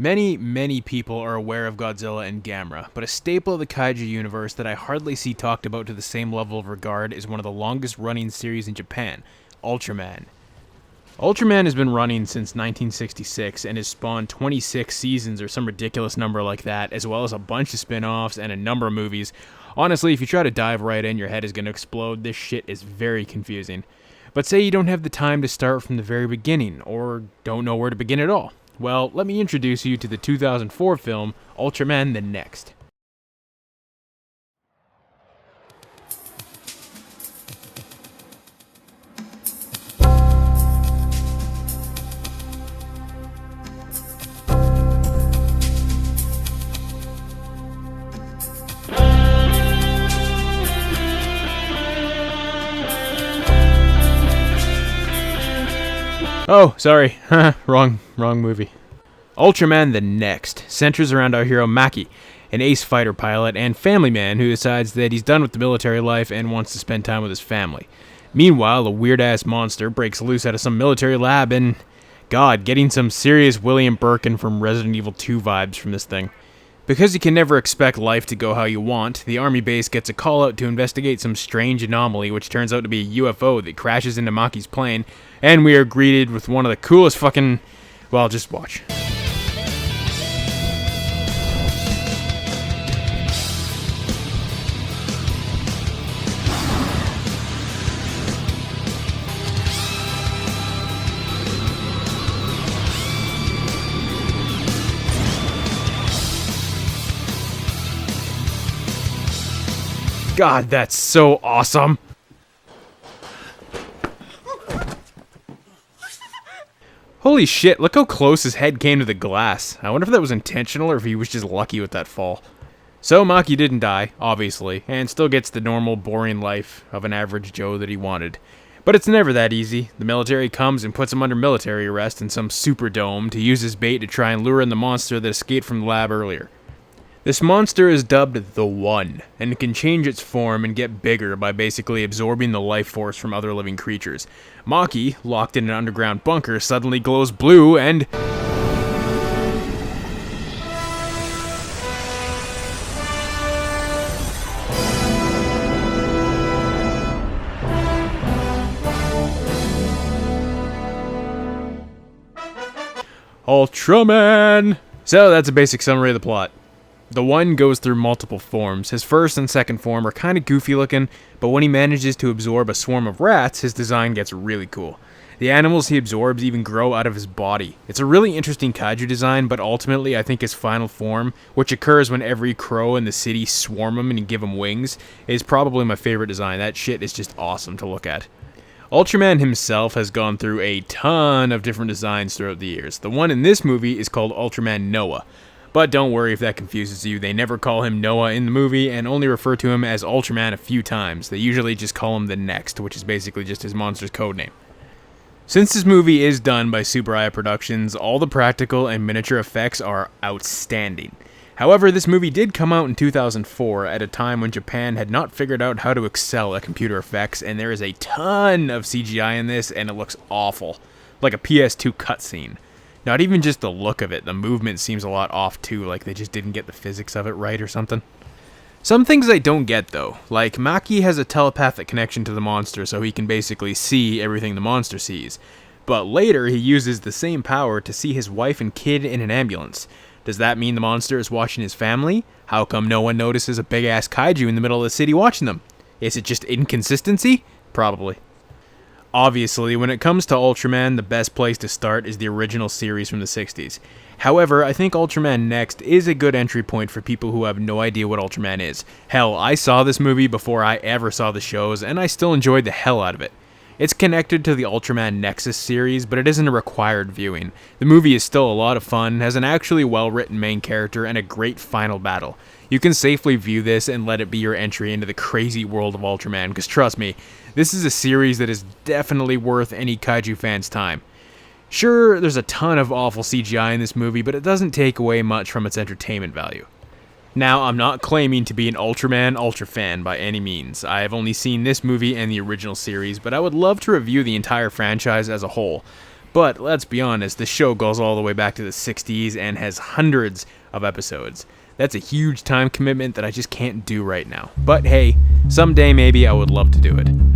Many people are aware of Godzilla and Gamera, but a staple of the kaiju universe that I hardly see talked about to the same level of regard is one of the longest running series in Japan, Ultraman. Ultraman has been running since 1966 and has spawned 26 seasons or some ridiculous number like that, as well as a bunch of spin-offs and a number of movies. Honestly, if you try to dive right in, your head is going to explode. This shit is very confusing. But say you don't have the time to start from the very beginning, or don't know where to begin at all. Well, let me introduce you to the 2004 film, Ultraman the Next. Oh, sorry. wrong movie. Ultraman the Next centers around our hero Maki, an ace fighter pilot and family man who decides that he's done with the military life and wants to spend time with his family. Meanwhile, a weird-ass monster breaks loose out of some military lab and... God, getting some serious William Birkin from Resident Evil 2 vibes from this thing. Because you can never expect life to go how you want, the army base gets a call out to investigate some strange anomaly which turns out to be a UFO that crashes into Maki's plane, and we are greeted with one of the coolest fucking... Well, just watch. God, that's so awesome! Holy shit, look how close his head came to the glass. I wonder if that was intentional or if he was just lucky with that fall. So Maki didn't die, obviously, and still gets the normal, boring life of an average Joe that he wanted. But it's never that easy. The military comes and puts him under military arrest in some superdome to use as bait to try and lure in the monster that escaped from the lab earlier. This monster is dubbed the One, and can change its form and get bigger by basically absorbing the life force from other living creatures. Maki, locked in an underground bunker, suddenly glows blue and... Ultraman! So that's a basic summary of the plot. The One goes through multiple forms. His first and second form are kinda goofy looking, but when he manages to absorb a swarm of rats, his design gets really cool. The animals he absorbs even grow out of his body. It's a really interesting kaiju design, but ultimately I think his final form, which occurs when every crow in the city swarm him and give him wings, is probably my favorite design. That shit is just awesome to look at. Ultraman himself has gone through a ton of different designs throughout the years. The one in this movie is called Ultraman Noah. But don't worry if that confuses you, they never call him Noah in the movie and only refer to him as Ultraman a few times. They usually just call him the Next, which is basically just his monster's codename. Since this movie is done by Super Aya Productions, all the practical and miniature effects are outstanding. However, this movie did come out in 2004 at a time when Japan had not figured out how to excel at computer effects, and there is a ton of CGI in this and it looks awful, like a PS2 cutscene. Not even just the look of it, the movement seems a lot off too, like they just didn't get the physics of it right or something. Some things I don't get though, like Maki has a telepathic connection to the monster so he can basically see everything the monster sees. But later he uses the same power to see his wife and kid in an ambulance. Does that mean the monster is watching his family? How come no one notices a big ass kaiju in the middle of the city watching them? Is it just inconsistency? Probably. Obviously, when it comes to Ultraman, the best place to start is the original series from the 60s. However, I think Ultraman Next is a good entry point for people who have no idea what Ultraman is. Hell, I saw this movie before I ever saw the shows, and I still enjoyed the hell out of it. It's connected to the Ultraman Nexus series, but it isn't a required viewing. The movie is still a lot of fun, has an actually well-written main character, and a great final battle. You can safely view this and let it be your entry into the crazy world of Ultraman, because trust me, this is a series that is definitely worth any kaiju fan's time. Sure, there's a ton of awful CGI in this movie, but it doesn't take away much from its entertainment value. Now, I'm not claiming to be an Ultraman Ultra fan by any means. I have only seen this movie and the original series, but I would love to review the entire franchise as a whole. But let's be honest, the show goes all the way back to the 60s and has hundreds of episodes. That's a huge time commitment that I just can't do right now. But hey, someday maybe I would love to do it.